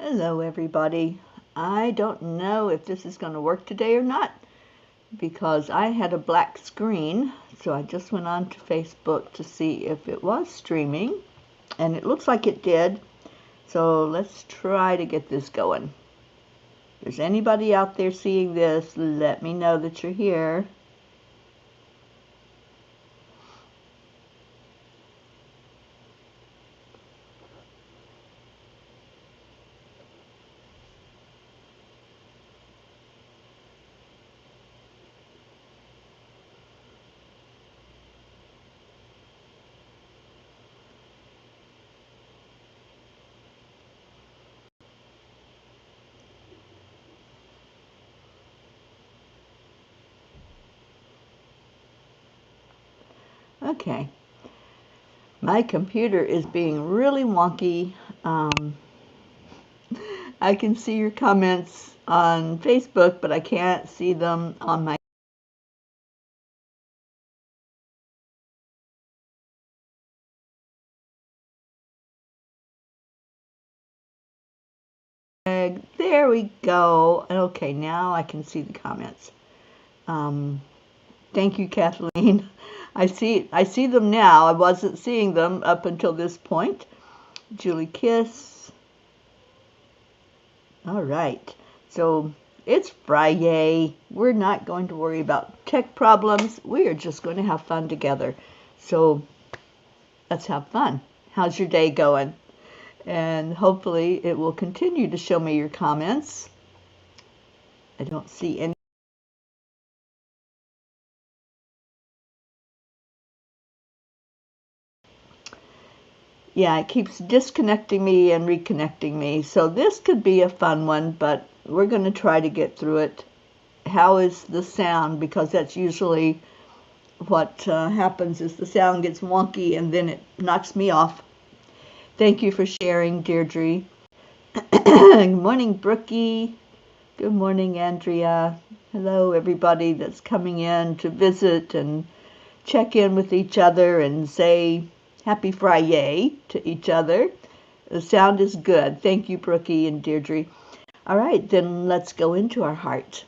Hello everybody. I don't know if this is going to work today or not because I had a black screen, so I just went on to Facebook to see if it was streaming, and it looks like it did. So let's try to get this going. If there's anybody out there seeing this, let me know that you're here. Okay. My computer is being really wonky. I can see your comments on Facebook, but I can't see them on my There we go. Okay, now I can see the comments. Thank you, Kathleen. I see them now. I wasn't seeing them up until this point. Julie Kiss. All right. So it's Friday. We're not going to worry about tech problems. We are just going to have fun together. So let's have fun. How's your day going? And hopefully it will continue to show me your comments. I don't see any. Yeah, it keeps disconnecting me and reconnecting me. So this could be a fun one, but we're going to try to get through it. How is the sound? Because that's usually what happens is the sound gets wonky and then it knocks me off. Thank you for sharing, Deirdre. Good morning, Brookie. Good morning, Andrea. Hello, everybody that's coming in to visit and check in with each other and say Happy Friday to each other. The sound is good. Thank you, Brookie and Deirdre. All right, then let's go into our heart.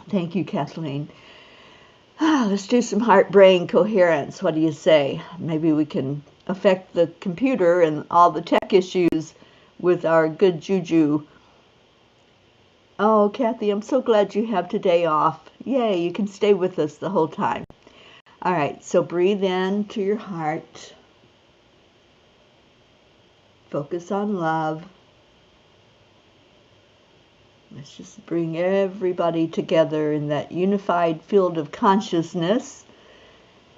Thank you, Kathleen. Let's do some heart-brain coherence. What do you say? Maybe we can affect the computer and all the tech issues with our good juju. Oh, Kathy, I'm so glad you have today off. Yay, you can stay with us the whole time. All right, so breathe in to your heart. Focus on love. Let's just bring everybody together in that unified field of consciousness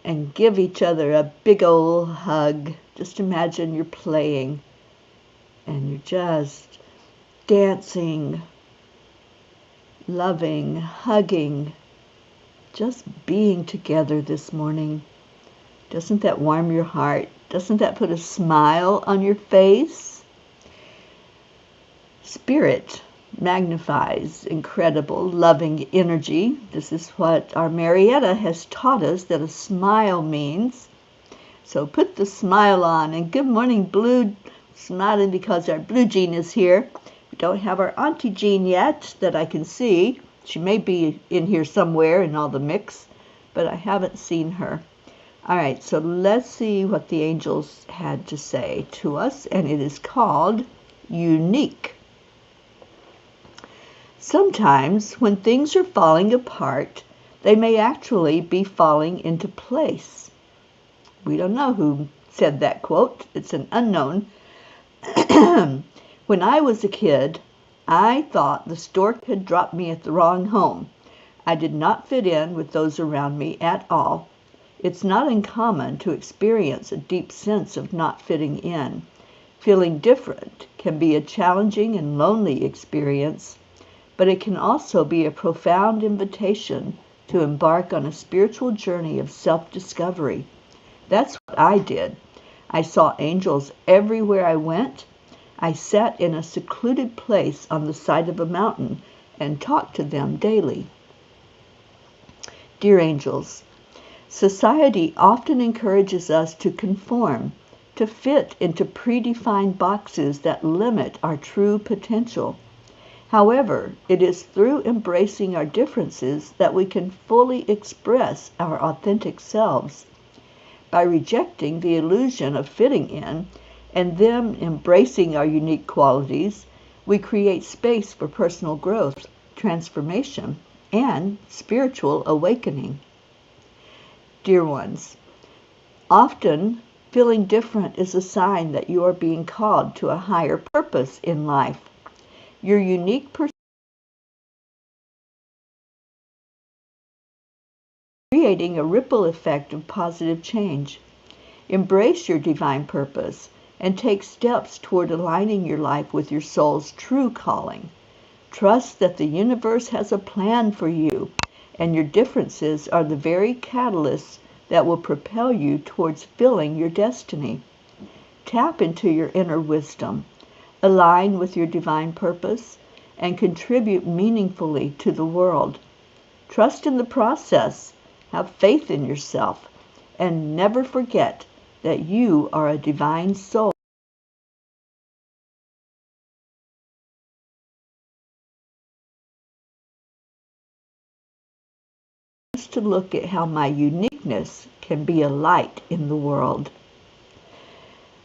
and give each other a big old hug. Just imagine you're playing and you're just dancing, loving, hugging, just being together this morning. Doesn't that warm your heart? Doesn't that put a smile on your face? Spirit magnifies incredible, loving energy. This is what our Marietta has taught us that a smile means. So put the smile on. And good morning, Blue smiling because our blue Jean is here. We don't have our Auntie Jean yet that I can see. She may be in here somewhere in all the mix, but I haven't seen her. All right, so let's see what the angels had to say to us, and it is called Unique. Sometimes when things are falling apart, they may actually be falling into place. We don't know who said that quote. It's an unknown. When I was a kid, I thought the stork had dropped me at the wrong home. I did not fit in with those around me at all. It's not uncommon to experience a deep sense of not fitting in. Feeling different can be a challenging and lonely experience, but it can also be a profound invitation to embark on a spiritual journey of self-discovery. That's what I did. I saw angels everywhere I went. I sat in a secluded place on the side of a mountain and talked to them daily. Dear angels, society often encourages us to conform, to fit into predefined boxes that limit our true potential. However, it is through embracing our differences that we can fully express our authentic selves. By rejecting the illusion of fitting in and then embracing our unique qualities, we create space for personal growth, transformation, and spiritual awakening. Dear ones, often feeling different is a sign that you are being called to a higher purpose in life. Your unique creating a ripple effect of positive change. Embrace your divine purpose and take steps toward aligning your life with your soul's true calling. Trust that the universe has a plan for you, and your differences are the very catalysts that will propel you towards filling your destiny. Tap into your inner wisdom, align with your divine purpose, and contribute meaningfully to the world. Trust in the process, have faith in yourself, and never forget that you are a divine soul. Just to look at how my uniqueness can be a light in the world.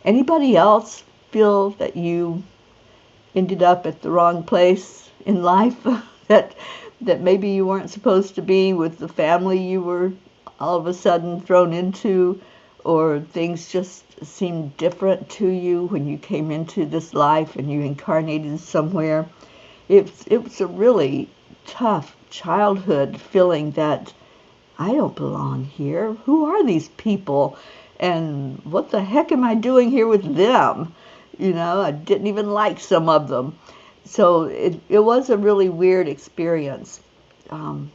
Anybody else feel that you ended up at the wrong place in life? that maybe you weren't supposed to be with the family you were all of a sudden thrown into, or things just seemed different to you when you came into this life and you incarnated somewhere. It was a really tough childhood feeling that I don't belong here. Who are these people? And what the heck am I doing here with them? You know, I didn't even like some of them. So it was a really weird experience. So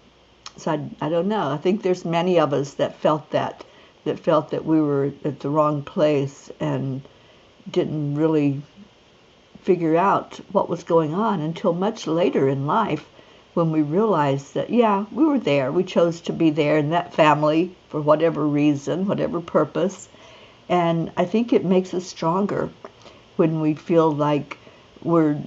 I don't know. I think there's many of us that felt that we were at the wrong place and didn't really figure out what was going on until much later in life, when we realized that, yeah, we were there. We chose to be there in that family for whatever reason, whatever purpose. And I think it makes us stronger when we feel like we're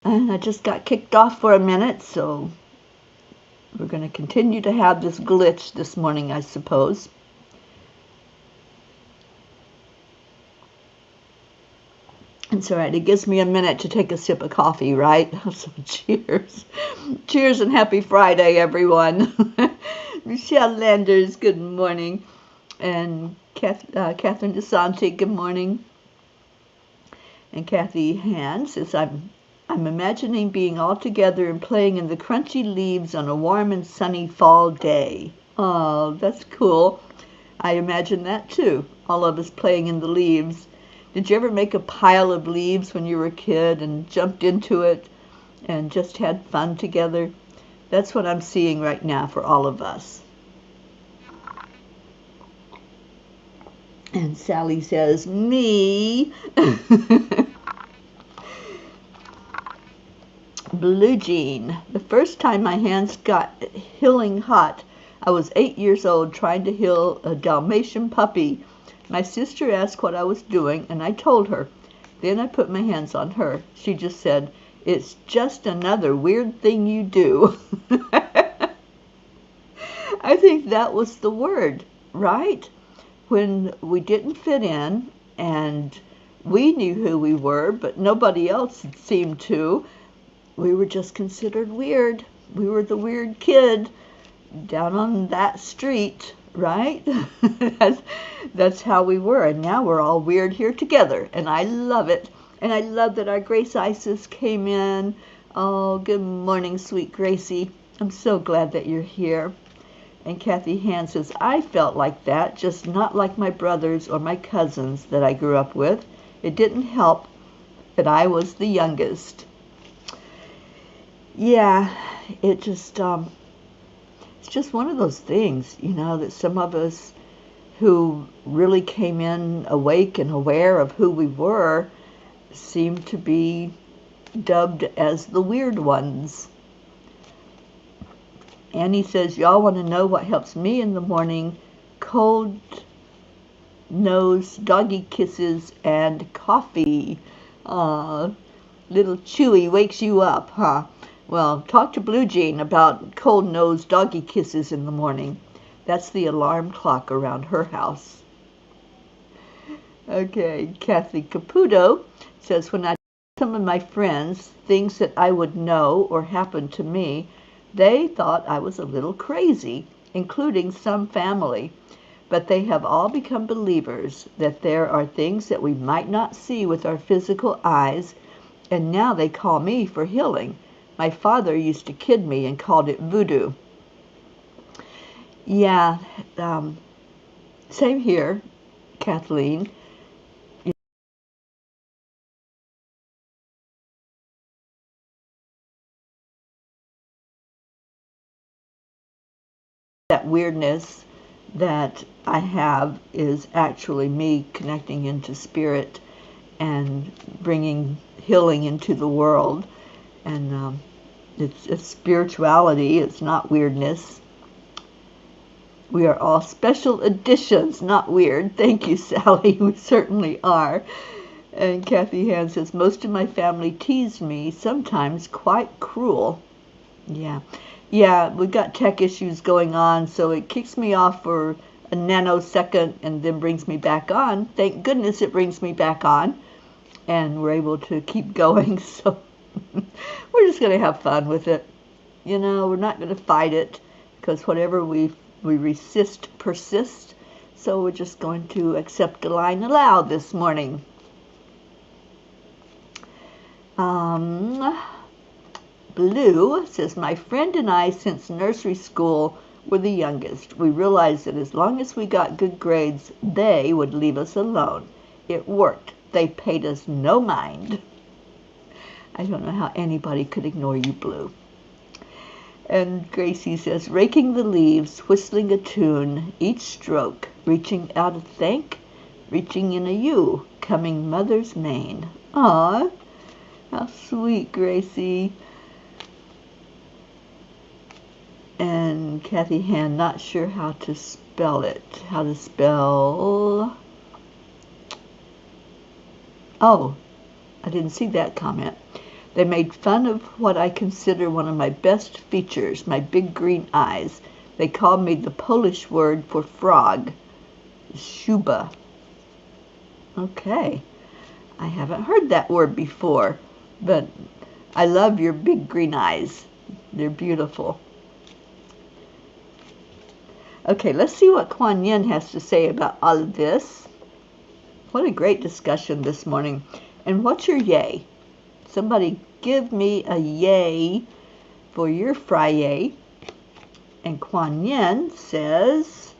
and I just got kicked off for a minute, so we're going to continue to have this glitch this morning, I suppose. It's all right. It gives me a minute to take a sip of coffee, right? So cheers. Cheers and happy Friday, everyone. Michelle Landers, good morning. And Catherine DeSanti, good morning. And Kathy Han says, I'm imagining being all together and playing in the crunchy leaves on a warm and sunny fall day. Oh, that's cool. I imagine that too. All of us playing in the leaves. Did you ever make a pile of leaves when you were a kid and jumped into it and just had fun together? That's what I'm seeing right now for all of us. And Sally says, me. Blue Jean. The first time my hands got healing hot, I was 8 years old trying to heal a Dalmatian puppy. My sister asked what I was doing, and I told her. Then I put my hands on her. She just said, "It's just another weird thing you do." I think that was the word, right? When we didn't fit in and we knew who we were, but nobody else seemed to, we were just considered weird. We were the weird kid down on that street, right? that's how we were. And now we're all weird here together. And I love it. And I love that our Grace Isis came in. Oh, good morning, sweet Gracie. I'm so glad that you're here. And Kathy Hand says, I felt like that, just not like my brothers or my cousins that I grew up with. It didn't help that I was the youngest. Yeah, it's just one of those things, that some of us who really came in awake and aware of who we were seem to be dubbed as the weird ones. Annie says, y'all want to know what helps me in the morning? Cold nose, doggy kisses, and coffee. Little Chewy wakes you up, huh? Well, talk to Blue Jean about cold nose, doggy kisses in the morning. That's the alarm clock around her house. Okay, Kathy Caputo says, when I tell some of my friends things that I would know or happen to me, they thought I was a little crazy, including some family. But they have all become believers that there are things that we might not see with our physical eyes, and now they call me for healing. My father used to kid me and called it voodoo. Yeah, same here, Kathleen. That weirdness that I have is actually me connecting into spirit and bringing healing into the world. And it's spirituality, it's not weirdness. We are all special editions, not weird. Thank you, Sally. We certainly are. And Kathy Hand says, most of my family tease me, sometimes quite cruel. Yeah, we've got tech issues going on, so it kicks me off for a nanosecond and then brings me back on. Thank goodness it brings me back on, and we're able to keep going. So we're just going to have fun with it. We're not going to fight it, because whatever we resist persists. So we're just going to accept the line aloud this morning. Blue says, my friend and I, since nursery school, were the youngest. We realized that as long as we got good grades, they would leave us alone. It worked. They paid us no mind. I don't know how anybody could ignore you, Blue. And Gracie says, raking the leaves, whistling a tune, each stroke, reaching out a thank, reaching in a U, coming mother's mane. Aw, how sweet, Gracie. And Kathy Hand, not sure how to spell it. How to spell... Oh, I didn't see that comment. They made fun of what I consider one of my best features, my big green eyes. They called me the Polish word for frog, shuba. Okay, I haven't heard that word before, but I love your big green eyes. They're beautiful. Okay, let's see what Kuan Yin has to say about all of this. What a great discussion this morning. And what's your yay? Somebody give me a yay for your Friday. And Kuan Yin says,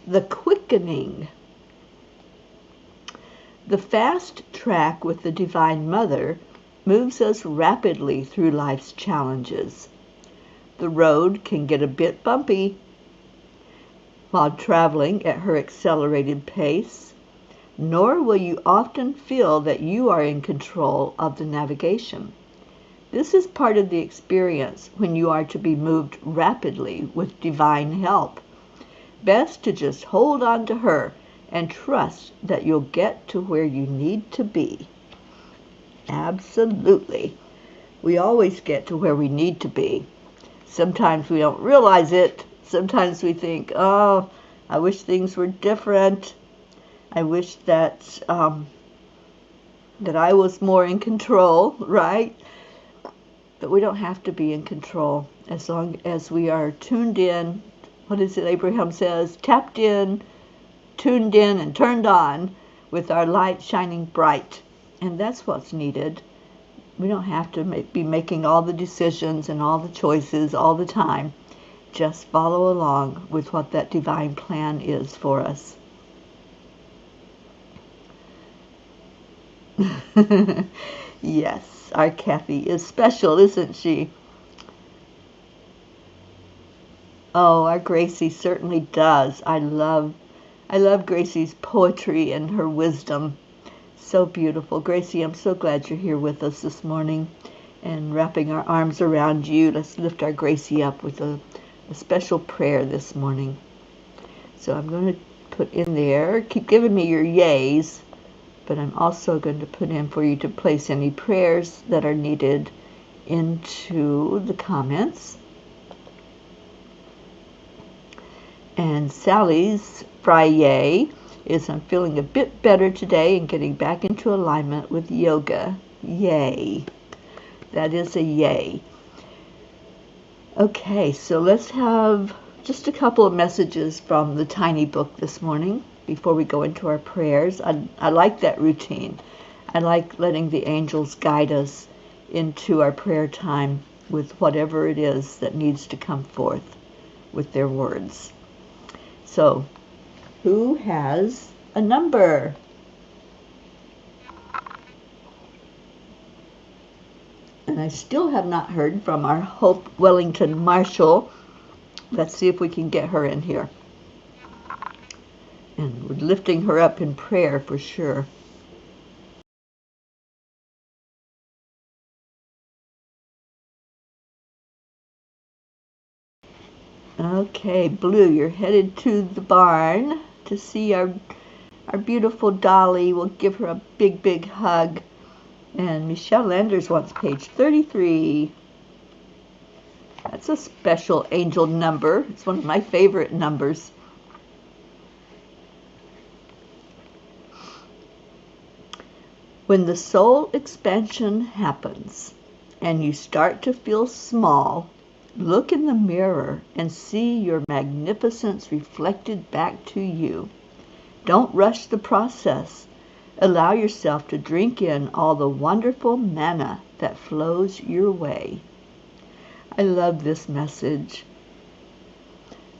the quickening. The fast track with the Divine Mother moves us rapidly through life's challenges. The road can get a bit bumpy while traveling at her accelerated pace, nor will you often feel that you are in control of the navigation. This is part of the experience when you are to be moved rapidly with divine help. Best to just hold on to her and trust that you'll get to where you need to be. Absolutely. We always get to where we need to be. Sometimes we don't realize it. Sometimes we think, oh, I wish things were different. I wish that I was more in control, right? But we don't have to be in control as long as we are tuned in. What is it Abraham says? Tapped in, tuned in, and turned on with our light shining bright. And that's what's needed. We don't have to be making all the decisions and all the choices all the time. Just follow along with what that divine plan is for us. Yes, our Kathy is special, isn't she? Oh, our Gracie certainly does. I love Gracie's poetry and her wisdom. So beautiful. Gracie, I'm so glad you're here with us this morning and wrapping our arms around you. Let's lift our Gracie up with a special prayer this morning. So I'm going to put in there, keep giving me your yays, but I'm also going to put in for you to place any prayers that are needed into the comments. And Sally's Friday is I'm feeling a bit better today and getting back into alignment with yoga. Yay. That is a yay. Okay, so let's have just a couple of messages from the tiny book this morning before we go into our prayers. I like that routine. I like letting the angels guide us into our prayer time with whatever it is that needs to come forth with their words. So, who has a number? And I still have not heard from our Hope Wellington Marshall. Let's see if we can get her in here. And we're lifting her up in prayer for sure. Okay, Blue, you're headed to the barn to see our beautiful Dolly. We'll give her a big, big hug. And Michelle Landers wants page 33. That's a special angel number. It's one of my favorite numbers. When the soul expansion happens and you start to feel small, look in the mirror and see your magnificence reflected back to you. Don't rush the process. Allow yourself to drink in all the wonderful manna that flows your way. I love this message.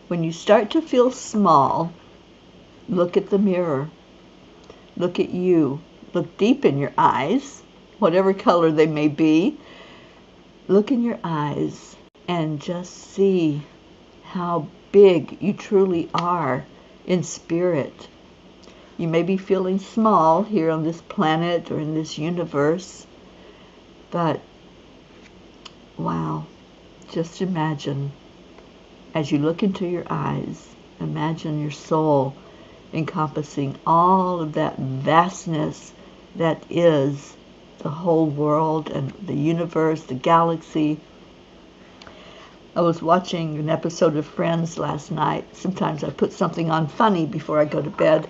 When you start to feel small, look at the mirror. Look at you. Look deep in your eyes, whatever color they may be. Look in your eyes and just see how big you truly are in spirit. You may be feeling small here on this planet or in this universe, but wow, just imagine as you look into your eyes, imagine your soul encompassing all of that vastness that is the whole world and the universe, the galaxy. I was watching an episode of Friends last night. Sometimes I put something on funny before I go to bed.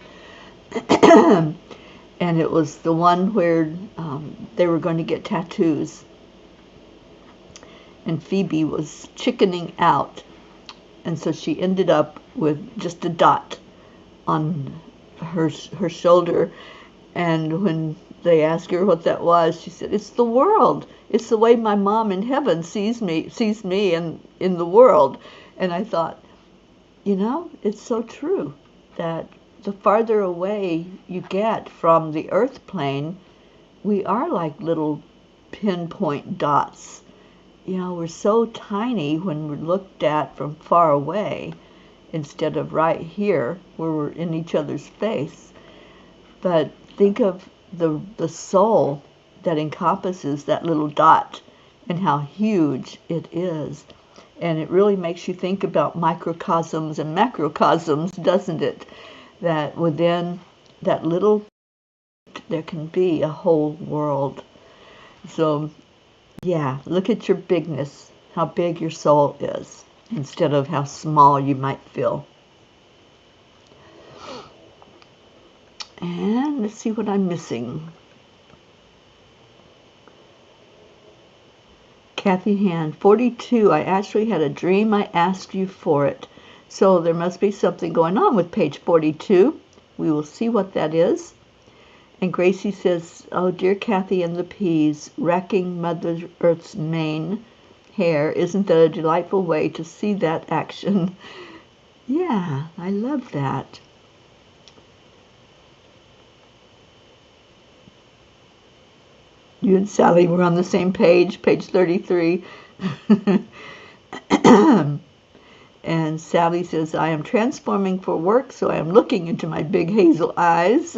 And it was the one where they were going to get tattoos. And Phoebe was chickening out. And so she ended up with just a dot on her shoulder. And when they asked her what that was, she said, "It's the world. It's the way my mom in heaven sees me in the world." And I thought, it's so true that the farther away you get from the earth plane, we are like little pinpoint dots. We're so tiny when we're looked at from far away instead of right here where we're in each other's face. But think of the soul that encompasses that little dot and how huge it is. And it really makes you think about microcosms and macrocosms, doesn't it? That within that little, there can be a whole world. So, yeah, look at your bigness, how big your soul is, instead of how small you might feel. And let's see what I'm missing. Kathy Hand, 42. I actually had a dream. I asked you for it. So there must be something going on with page 42. We will see what that is. And Gracie says, oh, dear Kathy and the peas, wrecking Mother Earth's mane hair. Isn't that a delightful way to see that action? Yeah, I love that. You and Sally were on the same page 33. And Sally says, I am transforming for work, so I am looking into my big hazel eyes.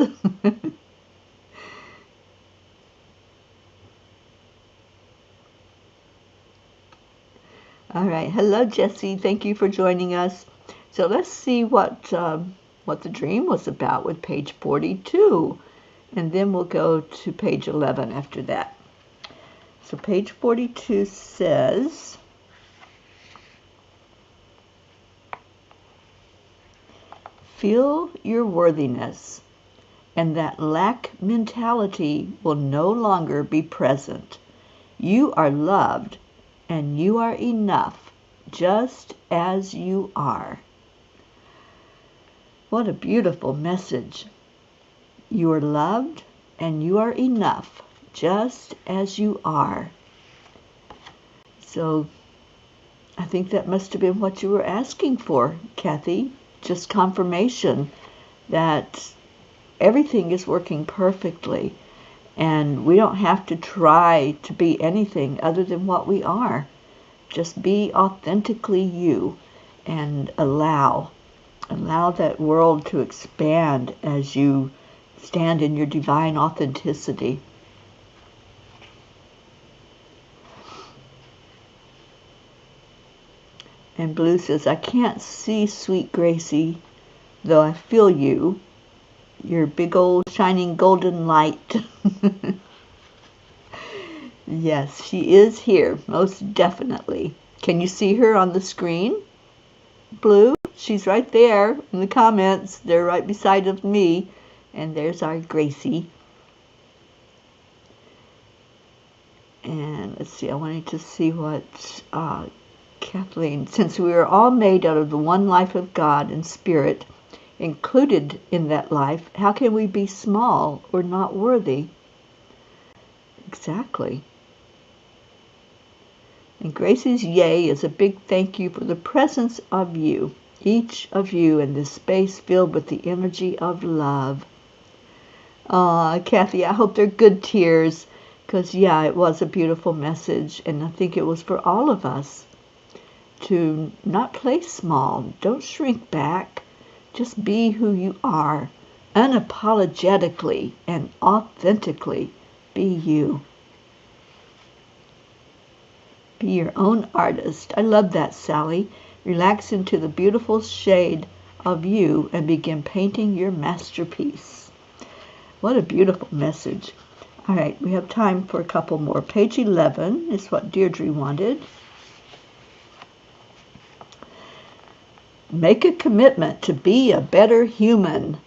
All right. Hello, Jessie. Thank you for joining us. So let's see what the dream was about with page 42. And then we'll go to page 11 after that. So page 42 says, feel your worthiness, and that lack mentality will no longer be present. You are loved, and you are enough, just as you are. What a beautiful message. You are loved, and you are enough, just as you are. So I think that must have been what you were asking for, Kathy. Just confirmation that everything is working perfectly, and we don't have to try to be anything other than what we are. Just be authentically you, and allow that world to expand as you stand in your divine authenticity. And Blue says, I can't see sweet Gracie, though I feel you, your big old shining golden light. Yes, she is here, most definitely. Can you see her on the screen, Blue? She's right there in the comments. They're right beside of me. And there's our Gracie. And let's see, I wanted to see what Kathleen, since we are all made out of the one life of God and Spirit, included in that life, how can we be small or not worthy? Exactly. And Gracie's yay is a big thank you for the presence of you, each of you in this space filled with the energy of love. Kathy, I hope they're good tears, because, yeah, it was a beautiful message, and I think it was for all of us to not play small. Don't shrink back. Just be who you are, unapologetically and authentically. Be you. Be your own artist. I love that, Sally. Relax into the beautiful shade of you and begin painting your masterpiece. What a beautiful message. All right, we have time for a couple more. Page 11 is what Deirdre wanted. Make a commitment to be a better human.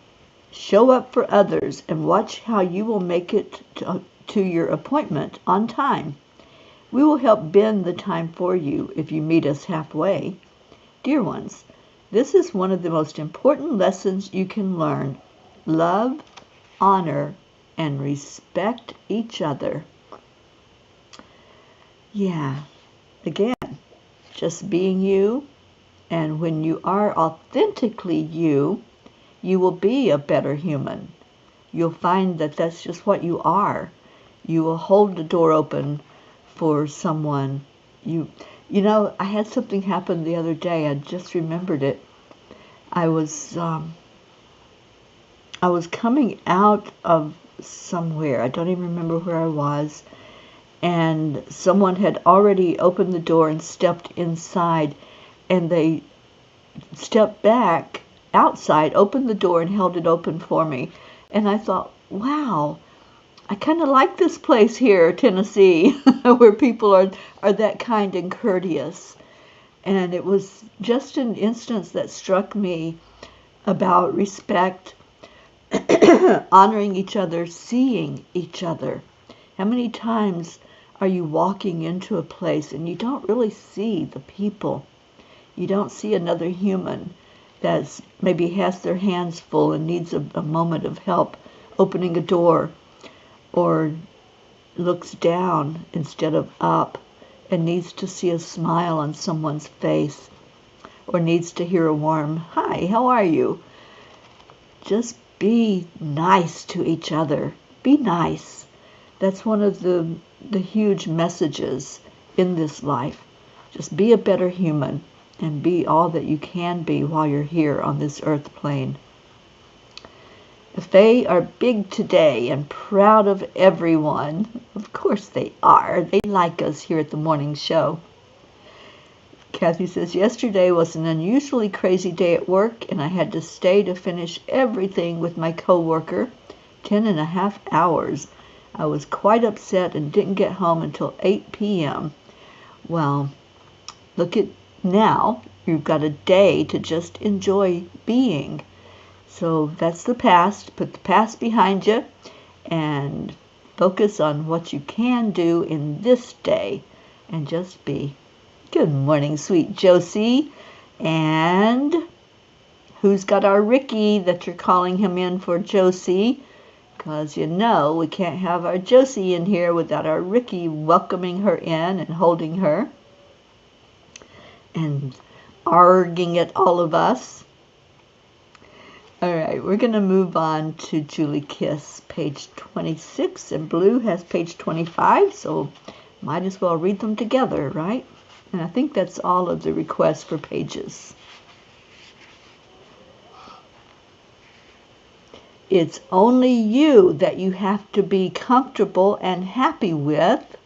Show up for others and watch how you will make it to your appointment on time. We will help bend the time for you if you meet us halfway. Dear ones, this is one of the most important lessons you can learn. Love, honor, and respect each other. Yeah, again, just being you. And when you are authentically you, you will be a better human. You'll find that that's just what you are. You will hold the door open for someone. You know, I had something happen the other day. I just remembered it. I was coming out of somewhere. I don't even remember where I was. and someone had already opened the door and stepped inside, and they stepped back outside, opened the door, and held it open for me. And I thought, wow, I kind of like this place here, Tennessee, where people are that kind and courteous. And it was just an instance that struck me about respect, honoring each other, seeing each other. How many times are you walking into a place and you don't really see the people? You don't see another human that maybe has their hands full and needs a moment of help opening a door, or looks down instead of up and needs to see a smile on someone's face, or needs to hear a warm, "Hi, how are you?" Just be nice to each other. Be nice. That's one of the huge messages in this life. Just be a better human and be all that you can be while you're here on this earth plane. If they are big today and proud of everyone, of course they are. They like us here at the morning show. Kathy says, yesterday was an unusually crazy day at work, and I had to stay to finish everything with my coworker, 10.5 hours. I was quite upset and didn't get home until 8 p.m. Well, look at now. You've got a day to just enjoy being. So that's the past. Put the past behind you and focus on what you can do in this day and just be. Good morning, sweet Josie. And who's got our Ricky that you're calling him in for, Josie? Because you know we can't have our Josie in here without our Ricky welcoming her in and holding her and arguing at all of us. All right, we're going to move on to Julie Kiss, page 26, and Blue has page 25, so might as well read them together, right? And I think that's all of the requests for pages. It's only you that you have to be comfortable and happy with.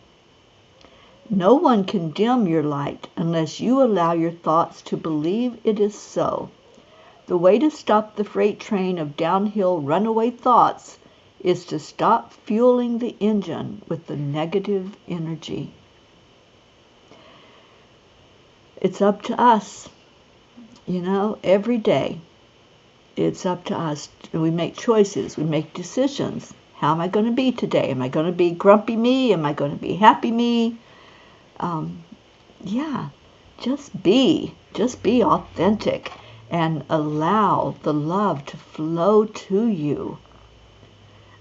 No one can dim your light unless you allow your thoughts to believe it is so. The way to stop the freight train of downhill runaway thoughts is to stop fueling the engine with the negative energy. It's up to us, every day. It's up to us. We make choices. We make decisions. How am I going to be today? Am I going to be grumpy me? Am I going to be happy me? Just be. Just be authentic and allow the love to flow to you.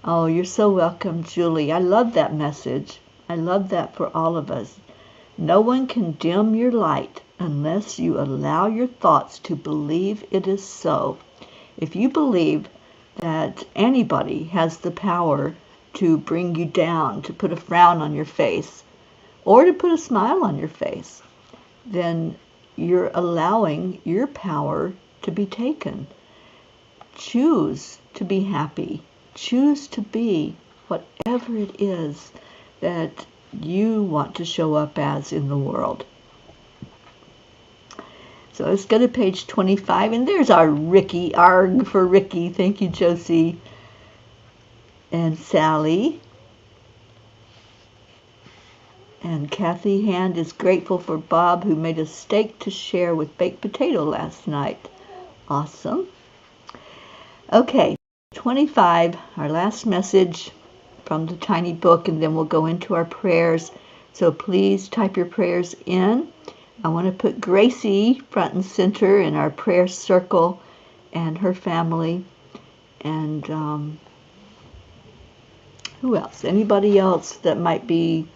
Oh, you're so welcome, Julie. I love that message. I love that for all of us. No one can dim your light unless you allow your thoughts to believe it is so. If you believe that anybody has the power to bring you down, to put a frown on your face, or to put a smile on your face, then you're allowing your power to be taken. Choose to be happy. Choose to be whatever it is that you want to show up as in the world. So let's go to page 25, and there's our Ricky. Arg for Ricky. Thank you, Josie and Sally. And Kathy Hand is grateful for Bob, who made a steak to share with baked potato last night. Awesome. Okay, 25, our last message from the tiny book, and then we'll go into our prayers. So please type your prayers in. I want to put Gracie front and center in our prayer circle and her family. And who else? Anybody else that might be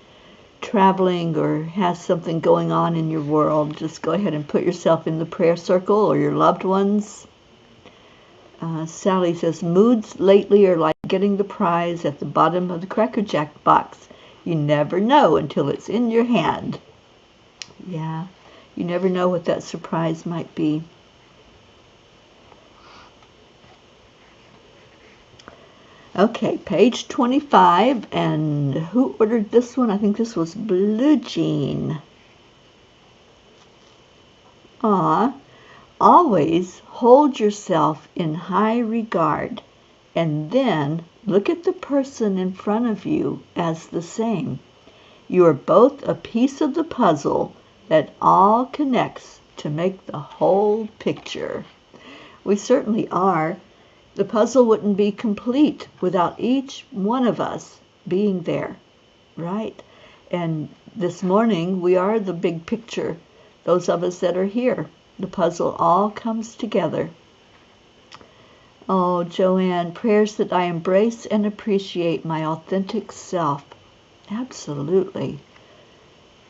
traveling or has something going on in your world, just go ahead and put yourself in the prayer circle, or your loved ones. Sally says, moods lately are like getting the prize at the bottom of the Cracker Jack box. You never know until it's in your hand. Yeah, you never know what that surprise might be. Okay, page 25, and who ordered this one? I think this was Blue Jean. Always hold yourself in high regard, and then look at the person in front of you as the same. You are both a piece of the puzzle that all connects to make the whole picture. We certainly are. The puzzle wouldn't be complete without each one of us being there, right? And this morning, we are the big picture. Those of us that are here, the puzzle all comes together. Oh, Joanne, prayers that I embrace and appreciate my authentic self. Absolutely.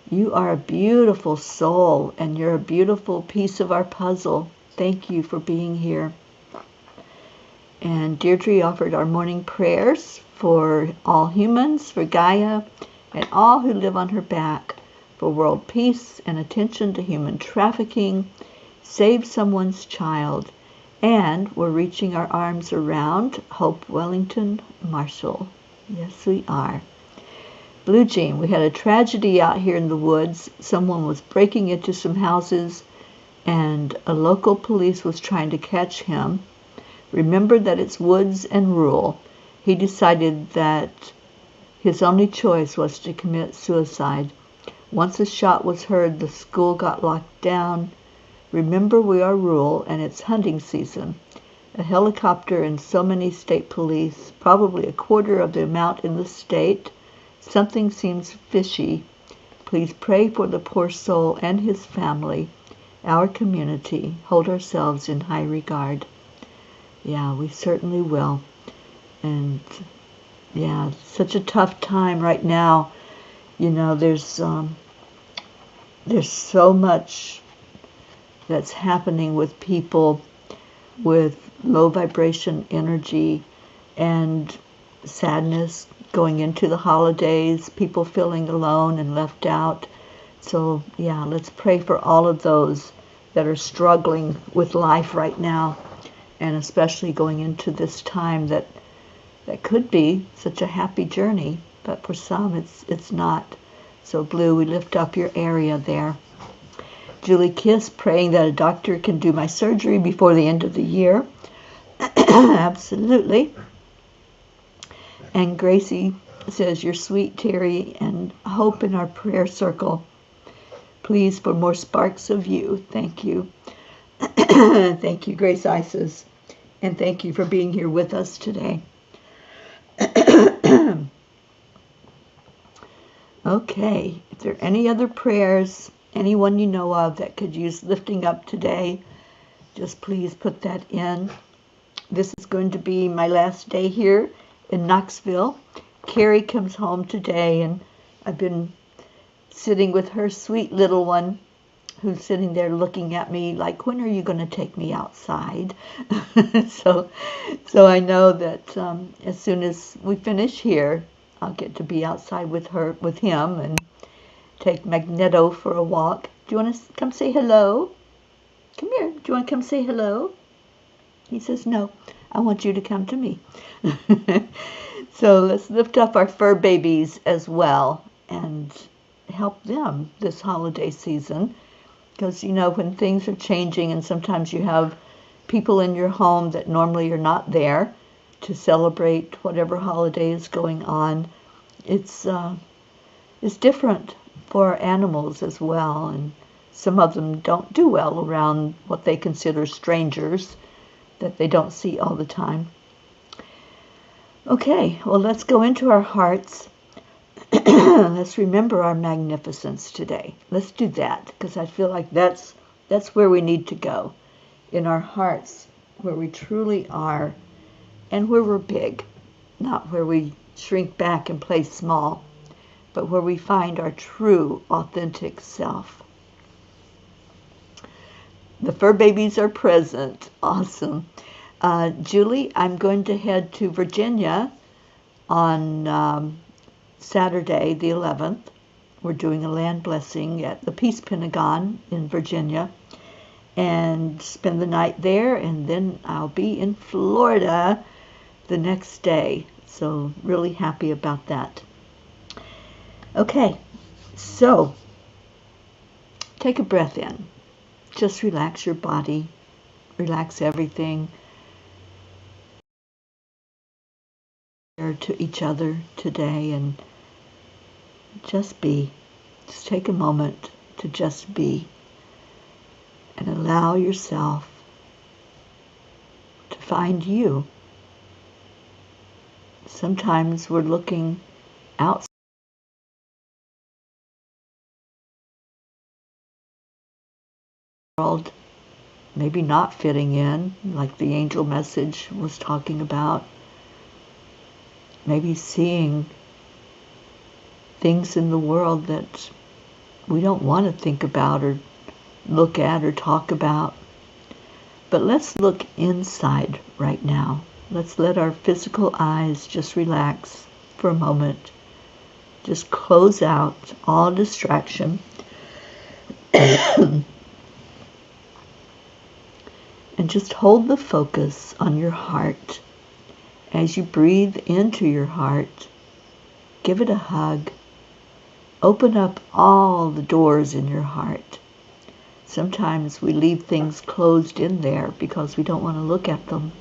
You are a beautiful soul, and you're a beautiful piece of our puzzle. Thank you for being here. And Deirdre offered our morning prayers for all humans, for Gaia, and all who live on her back, for world peace and attention to human trafficking, save someone's child, and we're reaching our arms around Hope Wellington Marshall. Yes, we are. Blue Jean, we had a tragedy out here in the woods. Someone was breaking into some houses, and a local police was trying to catch him. Remember that it's woods and rural. He decided that his only choice was to commit suicide. Once a shot was heard, the school got locked down. Remember, we are rural, and it's hunting season. A helicopter and so many state police, probably a quarter of the amount in the state. Something seems fishy. Please pray for the poor soul and his family, our community. Hold ourselves in high regard. Yeah, we certainly will. And yeah, such a tough time right now. You know, there's so much that's happening with people with low vibration energy and sadness going into the holidays, people feeling alone and left out. So yeah, let's pray for all of those that are struggling with life right now, and especially going into this time that could be such a happy journey, but for some it's not. So Blue, we lift up your area there. Julie Kiss, praying that a doctor can do my surgery before the end of the year. Absolutely. And Gracie says, you're sweet, Teri, and hope in our prayer circle. Please, for more sparks of you. Thank you. Thank you, Grace Isis. And thank you for being here with us today. Okay, if there are any other prayers, anyone you know of that could use lifting up today, just please put that in. This is going to be my last day here in Knoxville. Carrie comes home today, and I've been sitting with her sweet little one, who's sitting there looking at me like, when are you going to take me outside? So I know that as soon as we finish here, I'll get to be outside with him, and take Magneto for a walk. Do you want to come say hello? Come here. Do you want to come say hello? He says, no, I want you to come to me. So let's lift up our fur babies as well and help them this holiday season. Because, you know, when things are changing and sometimes you have people in your home that normally are not there to celebrate whatever holiday is going on, it's different for animals as well. And some of them don't do well around what they consider strangers that they don't see all the time. Okay, well, let's go into our hearts. Let's remember our magnificence today. Let's do that, because I feel like that's where we need to go, in our hearts, where we truly are, and where we're big, not where we shrink back and play small, but where we find our true, authentic self. The fur babies are present. Awesome. Julie, I'm going to head to Virginia on Saturday, the 11th. We're doing a land blessing at the Peace Pentagon in Virginia, and spend the night there, and then I'll be in Florida the next day. So really happy about that. Okay, so take a breath in. Just relax your body, relax everything. To each other today and just be. Just take a moment to just be and allow yourself to find you. Sometimes we're looking outside the world, maybe not fitting in, like the angel message was talking about. Maybe seeing things in the world that we don't want to think about or look at or talk about. But let's look inside right now. Let's let our physical eyes just relax for a moment. Just close out all distraction. And just hold the focus on your heart. As you breathe into your heart, give it a hug. Open up all the doors in your heart. Sometimes we leave things closed in there because we don't want to look at them.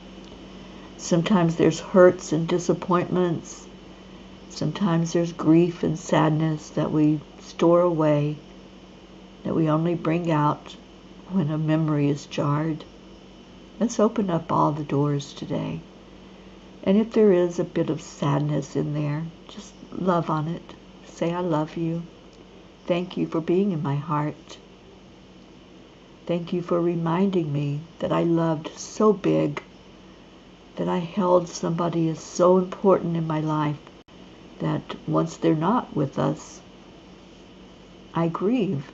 Sometimes there's hurts and disappointments. Sometimes there's grief and sadness that we store away, that we only bring out when a memory is jarred. Let's open up all the doors today. And if there is a bit of sadness in there, just love on it. Say, I love you. Thank you for being in my heart. Thank you for reminding me that I loved so big, that I held somebody as so important in my life, that once they're not with us, I grieve.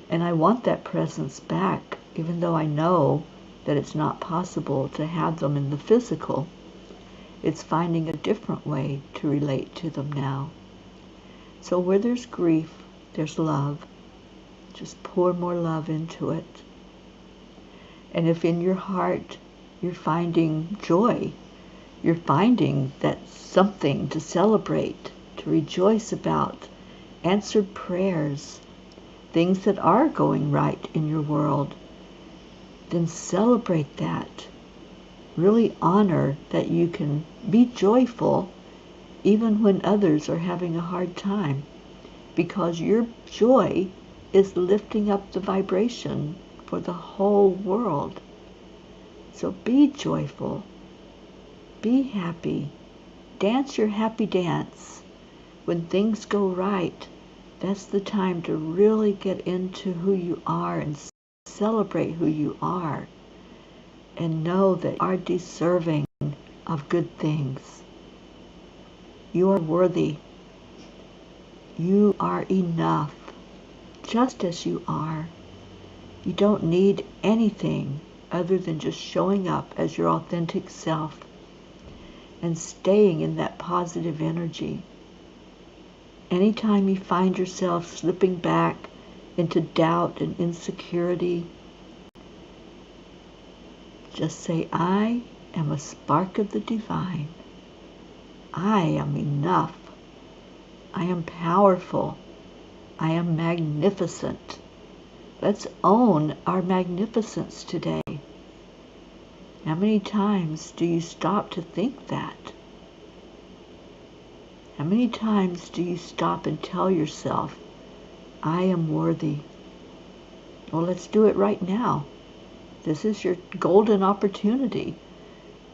And I want that presence back, even though I know that it's not possible to have them in the physical. It's finding a different way to relate to them now. So where there's grief, there's love. Just pour more love into it. And if in your heart you're finding joy, you're finding that something to celebrate, to rejoice about, answered prayers, things that are going right in your world, then celebrate that. Really honor that you can be joyful even when others are having a hard time, because your joy is lifting up the vibration for the whole world. So be joyful, be happy, dance your happy dance. When things go right, that's the time to really get into who you are and celebrate who you are, and know that you are deserving of good things. You are worthy. You are enough, just as you are. You don't need anything other than just showing up as your authentic self and staying in that positive energy. Anytime you find yourself slipping back into doubt and insecurity, just say, I am a spark of the divine. I am enough. I am powerful. I am magnificent. Let's own our magnificence today. How many times do you stop to think that? How many times do you stop and tell yourself, I am worthy? Well, let's do it right now. This is your golden opportunity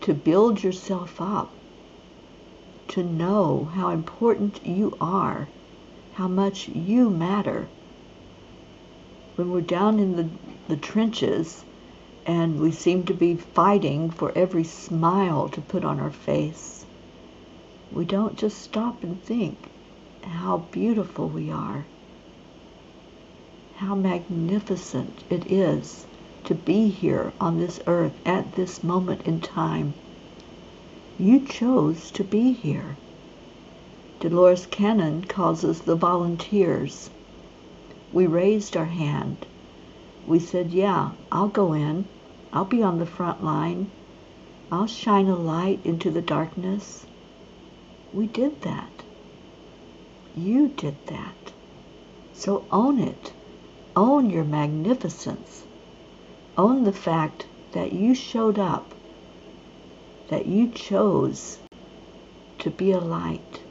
to build yourself up, to know how important you are, how much you matter. When we're down in the trenches and we seem to be fighting for every smile to put on our face, we don't just stop and think how beautiful we are, how magnificent it is to be here on this earth at this moment in time. You chose to be here. Dolores Cannon calls us the volunteers. We raised our hand. We said, yeah, I'll go in. I'll be on the front line. I'll shine a light into the darkness. We did that. You did that. So own it. Own your magnificence. Own the fact that you showed up, that you chose to be a light.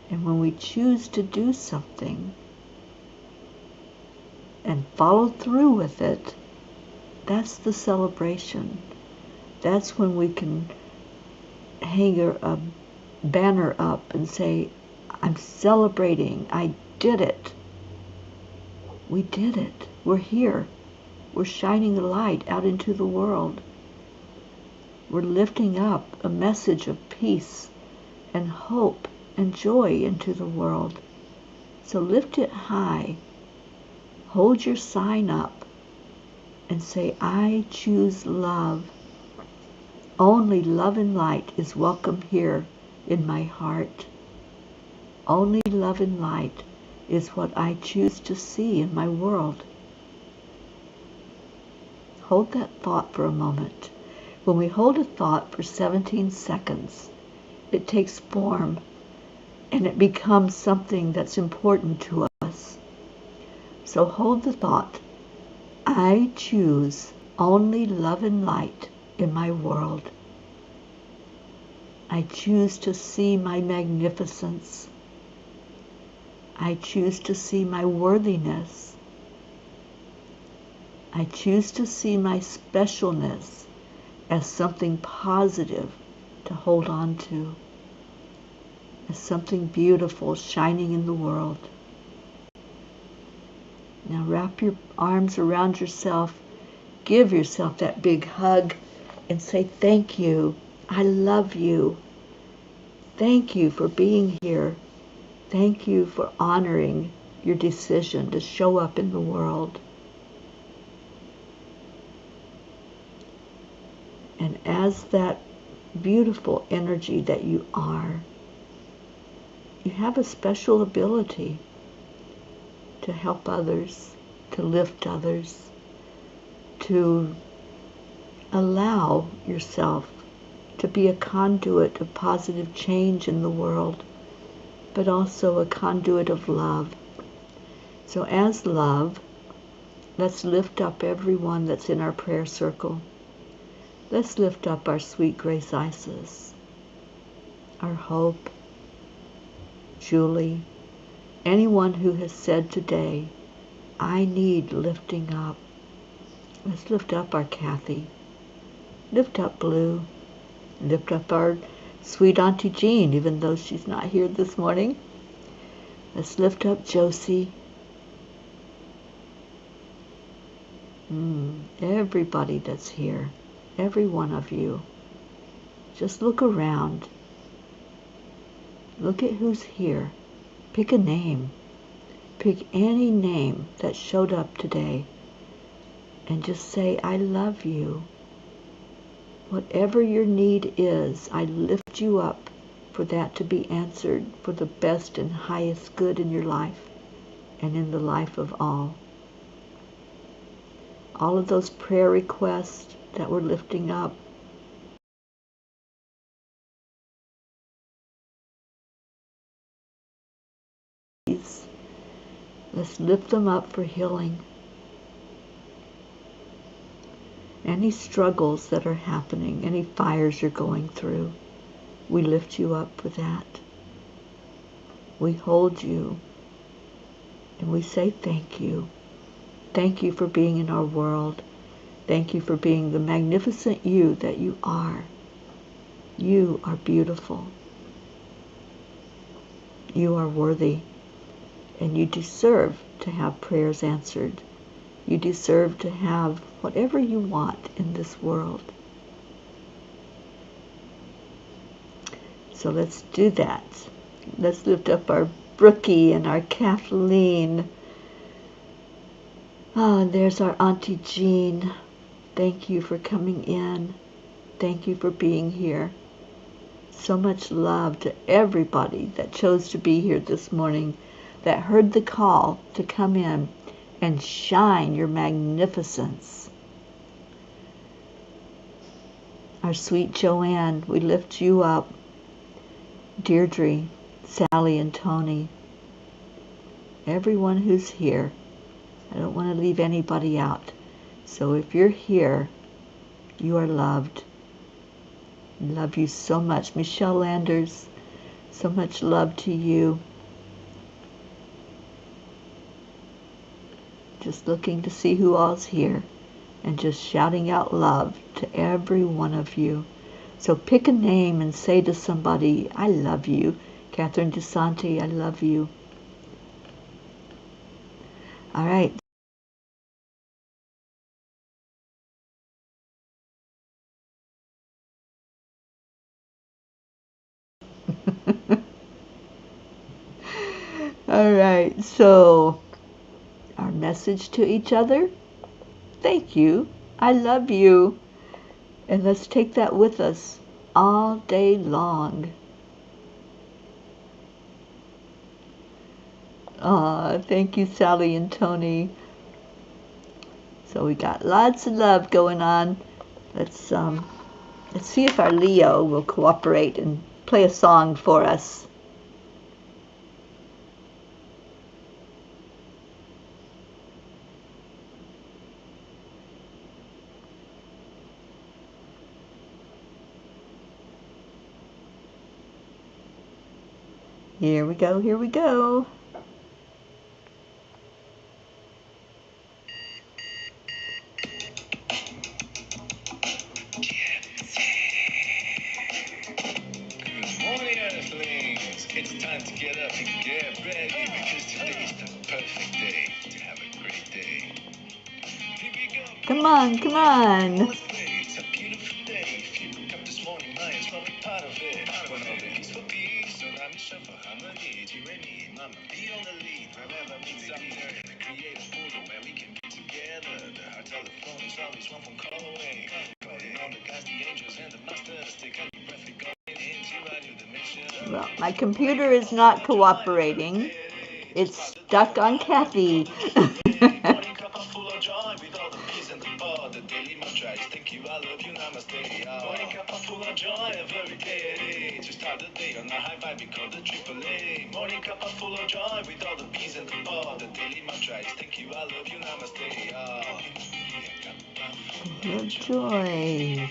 And when we choose to do something and follow through with it, that's the celebration. That's when we can hang a banner up and say, I'm celebrating. I did it. We did it. We're here. We're shining a light out into the world. We're lifting up a message of peace and hope and joy into the world. So lift it high. Hold your sign up and say, I choose love. Only love and light is welcome here in my heart. Only love and light is what I choose to see in my world. Hold that thought for a moment. When we hold a thought for 17 seconds, it takes form and it becomes something that's important to us. So hold the thought, I choose only love and light in my world. I choose to see my magnificence. I choose to see my worthiness. I choose to see my specialness as something positive to hold on to, as something beautiful shining in the world. Now wrap your arms around yourself, give yourself that big hug, and say, thank you. I love you. Thank you for being here. Thank you for honoring your decision to show up in the world. And as that beautiful energy that you are, you have a special ability to help others, to lift others, to allow yourself to be a conduit of positive change in the world, but also a conduit of love. So as love, let's lift up everyone that's in our prayer circle. Let's lift up our sweet Grace Isis, our Hope, Julie, anyone who has said today, I need lifting up. Let's lift up our Kathy. Lift up Blue. Lift up our sweet Auntie Jean, even though she's not here this morning. Let's lift up Josie. Everybody that's here, every one of you. Just look around. Look at who's here. Pick a name. Pick any name that showed up today and just say, I love you. Whatever your need is, I lift you up for that to be answered for the best and highest good in your life and in the life of all. All of those prayer requests that we're lifting up, let's lift them up for healing. Any struggles that are happening, any fires you're going through, we lift you up for that. We hold you and we say thank you. Thank you for being in our world. Thank you for being the magnificent you that you are. You are beautiful. You are worthy. And you deserve to have prayers answered. You deserve to have whatever you want in this world. So let's do that. Let's lift up our Brookie and our Kathleen. Oh, and there's our Auntie Jean. Thank you for coming in. Thank you for being here. So much love to everybody that chose to be here this morning, that heard the call to come in and shine your magnificence. Our sweet Joanne, we lift you up. Deirdre, Sally, and Tony, everyone who's here. I don't want to leave anybody out. So if you're here, you are loved. I love you so much. Michelle Landers, so much love to you. Just looking to see who all's here and just shouting out love to every one of you. So pick a name and say to somebody, I love you. Catherine DeSanti, I love you. All right. All right. So our message to each other, thank you. I love you. And let's take that with us all day long. Thank you, Sally and Tony. So we got lots of love going on. Let's see if our Leo will cooperate and play a song for us. Here we go, here we go. Good morning, Earthlings. It's time to get up and get ready because today's the perfect day to have a great day. Here we go. Come on, come on. It's a beautiful day. If you wake up this morning, might as well be part of it. One of it is for peace, so I'm for harmony. Do you need mama? Be on the lead, wherever means up there. Create a portal where we can be together. The heart telephone is always one phone call away. Calling on the guys, the angels, and the masters. Take a breath and go into a new dimension. Well, my computer is not cooperating. It's stuck on Kathy. Morning cup full of joy with all the peace and the bar. The daily mantra is thank you, I love you, namaste. Morning cup full of joy every day. To start the day on a high vibe, we call the AAA. Morning cup full of joy with all the peace and the bar. The daily mantra is thank you, I love you, namaste. Love joy.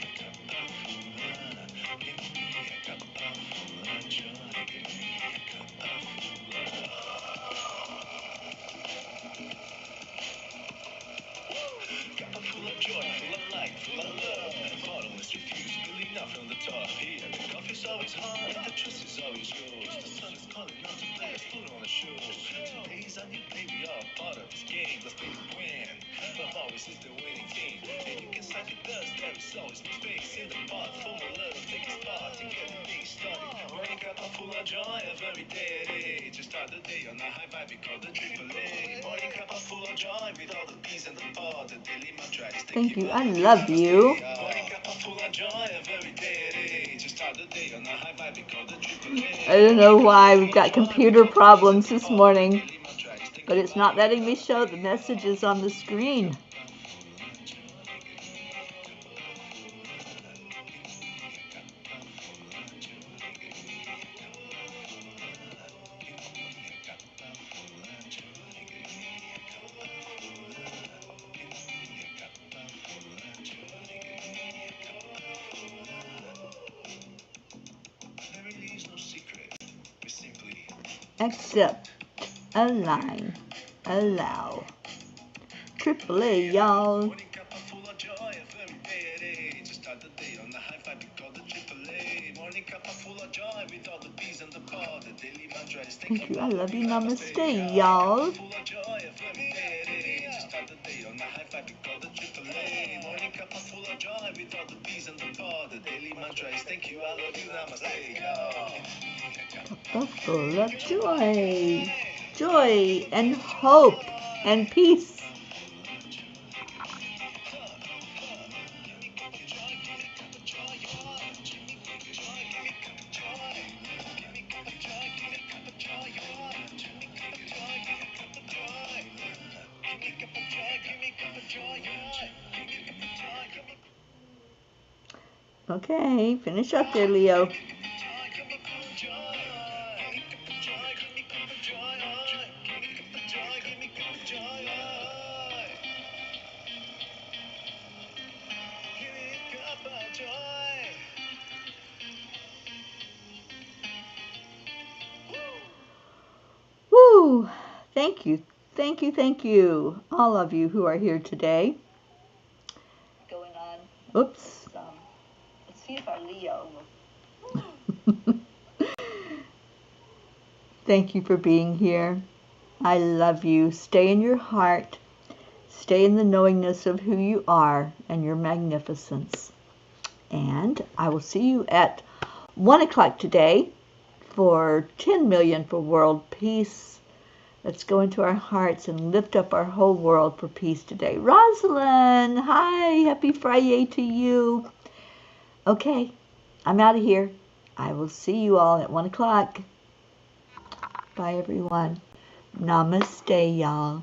Cup full of joy, full of light, full of love. Bottomless refuse, spilling up from the top. Here, the coffee's always hot, and the truth is always yours. The sun is calling out to play us, put on a show. Today's a new day, we are part of this game. Let's play to win. Love always is the winning team. And you can suck it dust, there is always no space in the pot. Full of love, take a spot to get the day started. Morning cup full of joy every day. To start the day on a high vibe, we call the AAA. Morning cup full of joy with all the peas and the bar. The daily mantra is Thank you. I love you. morning cup full of joy every day. To start the day on a high vibe, we call the AAA. I don't know why we've got computer problems this morning, but it's not letting me show the messages on the screen. There really is no secret. We simply Accept, align, allow. AAA, y'all. morning cup full of joy every day. To start the day on the high vibe, we call the AAA. Morning cup full of joy with all the peas and the bar. The daily mantra is Thank you. I love you. Namaste, y'all. full of joy every day. To start the day on the high vibe, we call the AAA. Morning cup full of joy with all the peas and the bar. The daily mantra is thank you, I love you, namaste, y'all. Full of joy. Joy and hope and peace. Okay, finish up there, Leo. Thank you. Thank you, thank you, all of you who are here today. Going on. Oops. Let's see if our Leo will. Thank you for being here. I love you. Stay in your heart. Stay in the knowingness of who you are and your magnificence. And I will see you at 1 o'clock today for 10 million for world peace. Let's go into our hearts and lift up our whole world for peace today. Rosalind, hi, happy Friday to you. Okay, I'm out of here. I will see you all at 1 o'clock. Bye, everyone. Namaste, y'all.